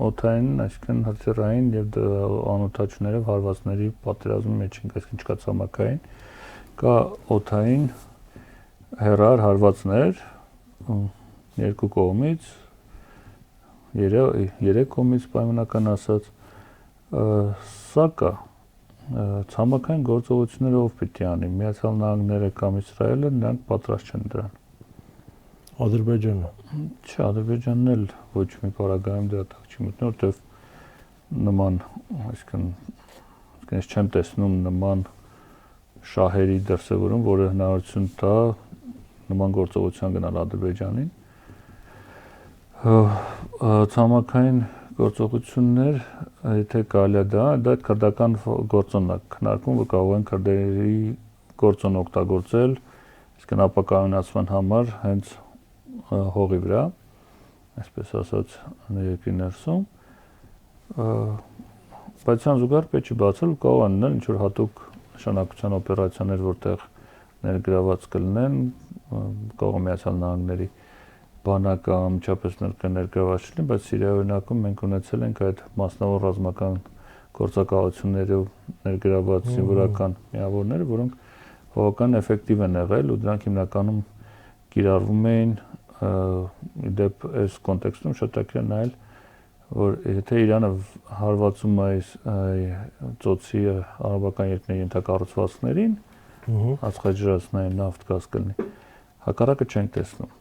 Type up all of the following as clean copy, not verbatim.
օդային, այսինքն հրթիռային եւ անօդաչուներով հարվածների պատերազմի մեջ ենք, այսինքն չկա ցամաքային, կա օդային հեռար հարվածներ երկու կողմից, երեք կողմից պայմանական ասած, սա կա ցամաքային գործողությունները ով պիտի անի, Միացյալ Նահանգները կամ Իսրայելը, նրանք պատրաստ չեն դրան։ Ադրբեջանը։ Չէ, Ադրբեջանն էլ ոչ մի պարագայում դրա տակ չի մտնում, որտեղ նման, այսինքն ես չեմ տեսնում նման շահերի դրսևորում, որը հնարավորություն տա նման գործողության գնալ Ադրբեջանին։ Ցամաքային գործողություններ, եթե կարելի է դա այդ քրդական գործոնն է քննարկում, որ կարող են քրդերի գործոն օգտագործել, այսինքն ապակայունացման համար հենց հողի վրա, այսպես ասած, երկրի ներսում, բայց զուգահեռ պետք չի բացել, կարող են լինել ինչ-որ հատուկ նշանակության օպերացիաներ, որտեղ ներգրաված կլինեն, կարող է Միացյալ Նահանգների բանակը անմիջապես ներգրաված լինի, բայց Սիրիայի օրինակում մենք ունեցել ենք այդ մասնավոր ռազմական գործակալություններով ներգրաված զինվորական միավորները, որոնք բավական էֆեկտիվ են եղել ու դրանք հիմնականում կիրառվում էին իդեպ այս կոնտեքստում շատ ակրի է նայել, որ եթե Իրանը հարվածում է ծոցի արաբական երկրների ենթակառուցվածքներին, ածխաջրածնային նավթ գազ կլինի, հակառակը չենք տեսնում։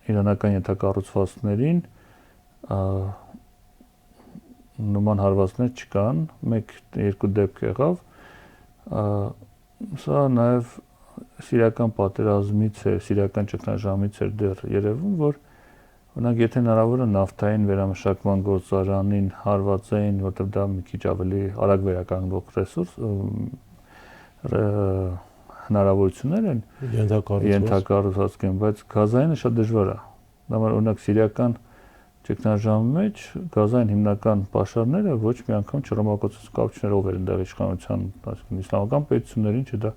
Իրանական ենթակառուցվածքներին նման հարվածներ չկան, մեկ-երկու դեպք եղավ, սա նաև սիրիական պատերազմից է, սիրիական ճգնաժամից էր դեռ երևում, որ օրինակ եթե հնարավոր է նավթային վերամշակման գործարանին հարվածային, որտեղ դա մի քիչ ավելի արագ վերականգնվող ռեսուրս, հնարավորություններ են ենթակառուցվածք են, բայց գազայինը շատ դժվար է։ Դա օրինակ սիրիական ճգնաժամի մեջ գազային հիմնական պաշարները ոչ մի անգամ չռոմակոծած կապ չուներ ով էր այնտեղ իշխանության, այսինքն իսլամական պետություններին, չէ՞ դա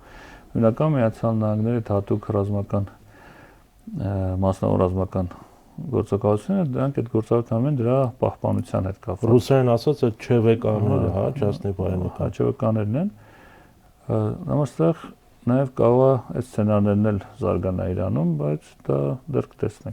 հիմնական Միացյալ Նահանգների հատուկ ռազմական մասնավոր ռազմական գործակալությունները, դրանք այդ գործակալություններն են դրա պահպանության հետ կապված։ Ռուսերեն ասած այդ ՉՎԿ-ները, հա, частный военный։ ЧՎԿ-ներն են։ Այստեղ նաև կարող է այդ սցենարներն էլ զարգանա Իրանում, բայց դա դեռ կտեսնենք։